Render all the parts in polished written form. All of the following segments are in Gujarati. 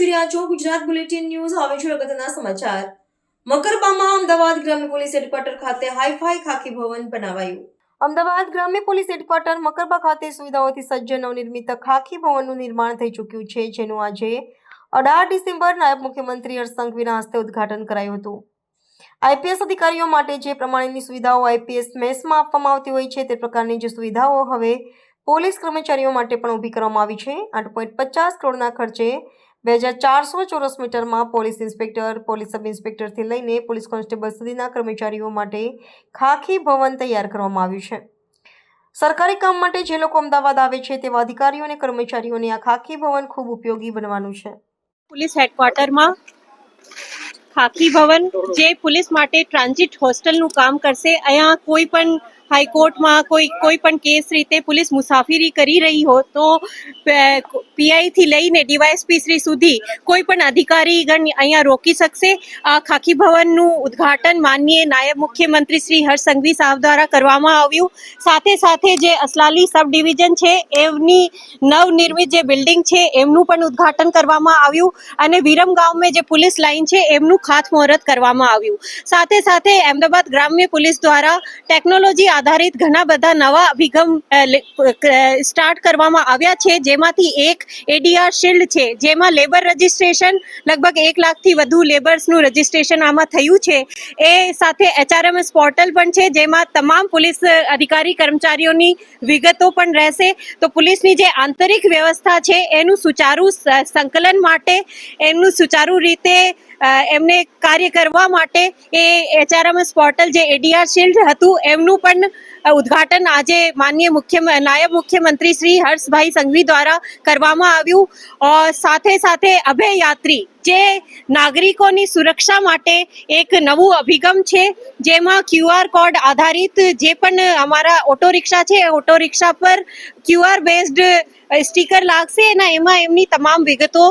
જોઈ રહ્યા છો ગુજરાત બુલેટિન ન્યૂઝ. હવે છે અગત્યના સમાચાર. મકરબામાં અમદાવાદ ગ્રામ્ય પોલીસ હેડક્વાર્ટર ખાતે હાઈફાઈ ખાકી ભવન બનાવાયું. અમદાવાદ ગ્રામ્ય પોલીસ હેડક્વાર્ટર મકરબા ખાતે સુવિધાઓથી સજ્જ નવનિર્મિત ખાકી ભવનનું નિર્માણ થઈ ચૂક્યું છે, જેનું આજે 18 ડિસેમ્બર નાયબ મુખ્યમંત્રી હર્ષ સંઘવીના હસ્તે ઉદ્ઘાટન કરાયું હતું. આઈપીએસ અધિકારીઓ માટે જે પ્રમાણેની સુવિધાઓ આઈપીએસ મેસમાં આપવામાં આવતી હોય છે, તે પ્રકારની જ સુવિધાઓ હવે પોલીસ કર્મચારીઓ માટે પણ ઊભી કરવામાં આવી છે. 8.50 કરોડના ખર્ચે 2400 ચોરસ મીટરમાં પોલીસ ઇન્સ્પેક્ટર, પોલીસ સબ ઇન્સ્પેક્ટરથી લઈને પોલીસ કોન્સ્ટેબલ સુધીના કર્મચારીઓ માટે ખાકી ભવન તૈયાર કરવામાં આવ્યું છે. સરકારી કામ માટે જે લોકો અમદાવાદ આવે છે તેવા અધિકારીઓ અને કર્મચારીઓને આ ખાકી ભવન ખૂબ ઉપયોગી બનવાનું છે. પોલીસ હેડક્વાર્ટરમાં ખાકી ભવન જે પોલીસ માટે ટ્રાન્ઝિટ હોસ્ટેલનું કામ કરશે. અહીંયા કોઈ પણ હાઈકોર્ટમાં કોઈ પણ કેસ રીતે પોલીસ મુસાફરી કરી રહી હો તો પીઆઈથી લઈને ડીવાયએસપી શ્રી સુધી કોઈ પણ અધિકારીગણ અહીંયા રોકી શકશે. આ ખાકી ભવનનું ઉદ્ઘાટન માનનીય નાયબ મુખ્યમંત્રી શ્રી હર્ષ સંઘવી સાહેબ દ્વારા કરવામાં આવ્યું. સાથે સાથે જે અસલાલી સબ ડિવિઝન છે એમની નવનિર્મિત જે બિલ્ડિંગ છે એમનું પણ ઉદ્ઘાટન કરવામાં આવ્યું અને વિરમગામમાં જે પોલીસ લાઇન છે એમનું ખાતમુહૂર્ત કરવામાં આવ્યું. સાથે સાથે અમદાવાદ ગ્રામ્ય પોલીસ દ્વારા ટેકનોલોજી આધારિત ઘણા બધા નવા અભિગમ સ્ટાર્ટ કરવામાં આવ્યા છે, જેમાંથી એક એડીઆર શિલ્ડ છે, જેમાં લેબર રજિસ્ટ્રેશન લગભગ 1 લાખથી વધુ લેબર્સનું રજિસ્ટ્રેશન આમાં થયું છે. એ સાથે એચઆરએમએસ પોર્ટલ પણ છે, જેમાં તમામ પોલીસ અધિકારી કર્મચારીઓની વિગતો પણ રહેશે. તો પોલીસની જે આંતરિક વ્યવસ્થા છે એનું સુચારુ સંકલન માટે, એમનું સુચારુ રીતે એમને કાર્ય કરવા માટે એ એચઆરએમએસ પોર્ટલ જે એડીઆર શિલ્ડ હતું એમનું પણ ઉદ્ઘાટન આજે માનનીય નાયબ મુખ્યમંત્રી શ્રી હર્ષભાઈ સંઘવી દ્વારા કરવામાં આવ્યું. સાથે સાથે અભય યાત્રી જે નાગરિકોની સુરક્ષા માટે એક નવું અભિગમ છે, જેમાં ક્યુઆર કોડ આધારિત જે પણ અમારા ઓટો રિક્ષા છે ઓટો રિક્ષા પર ક્યુઆર બેઝડ સ્ટીકર લાગશે અને એમાં એમની તમામ વિગતો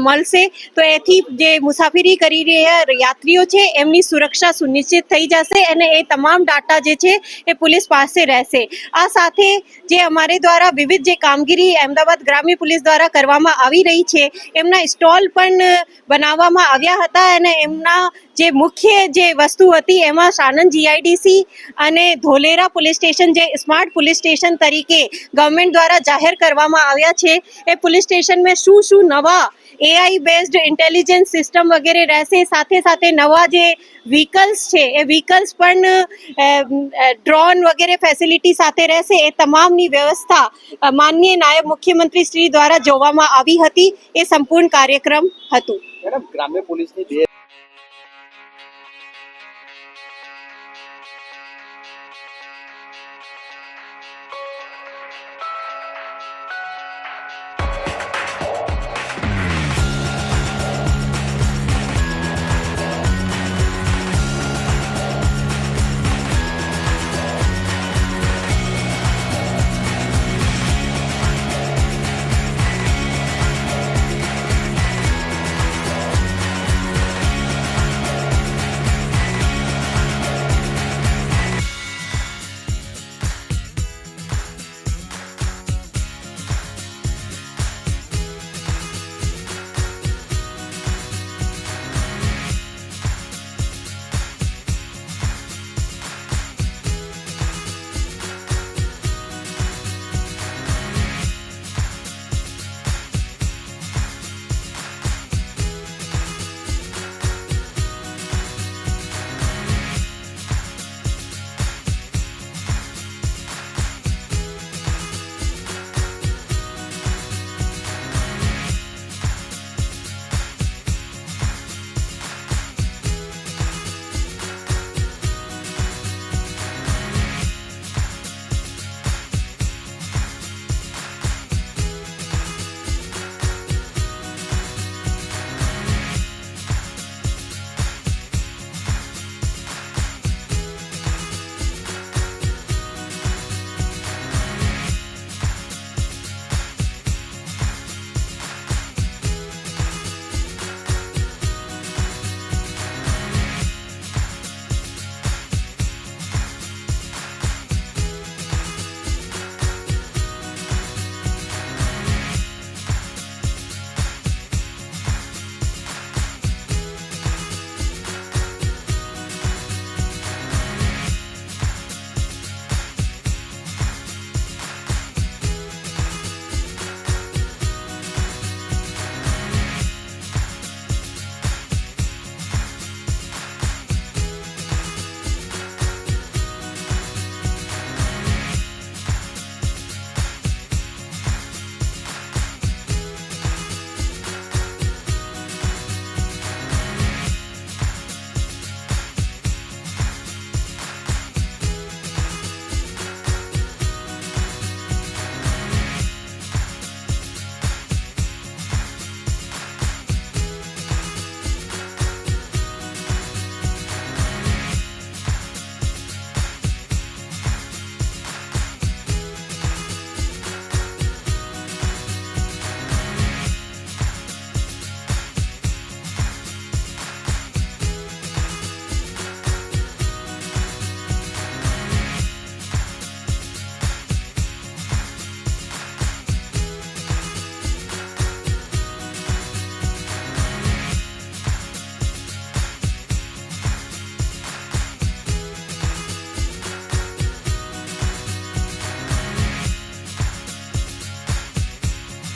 મળશે. તો એથી જે મુસાફરી કરી રહ્યા યાત્રીઓ છે એમની સુરક્ષા સુનિશ્ચિત થઈ જશે અને એ તમામ ડાટા જે છે એ પોલીસ પાસે રહેશે. આ સાથે જે અમારે દ્વારા વિવિધ જે કામગીરી અમદાવાદ ગ્રામ્ય પોલીસ દ્વારા કરવામાં આવી રહી છે, એમના સ્ટોલ પણ બનાવવામાં આવ્યા હતા અને એમના જે મુખ્ય જે વસ્તુ હતી એમાં સાણંદ જીઆઈડીસી અને ધોલેરા પોલીસ સ્ટેશન જે સ્માર્ટ પોલીસ સ્ટેશન તરીકે ગવર્મેન્ટ દ્વારા જાહેર કરવામાં આવ્યા છે. એ પોલીસ સ્ટેશનમાં શું નવા એઆઈ બેઝડ ઇન્ટેલિજન્સ સિસ્ટમ વગેરે રહેશે. સાથે સાથે નવા જે વ્હીકલ્સ છે એ વ્હીકલ્સ પણ ડ્રોન વગેરે ફેસિલિટી સાથે રહેશે. એ તમામની વ્યવસ્થા માનનીય નાયબ મુખ્યમંત્રી શ્રી દ્વારા જોવામાં આવી હતી. એ સંપૂર્ણ કાર્યક્રમ હતું. મેડમ, ગ્રામ્ય પોલીસની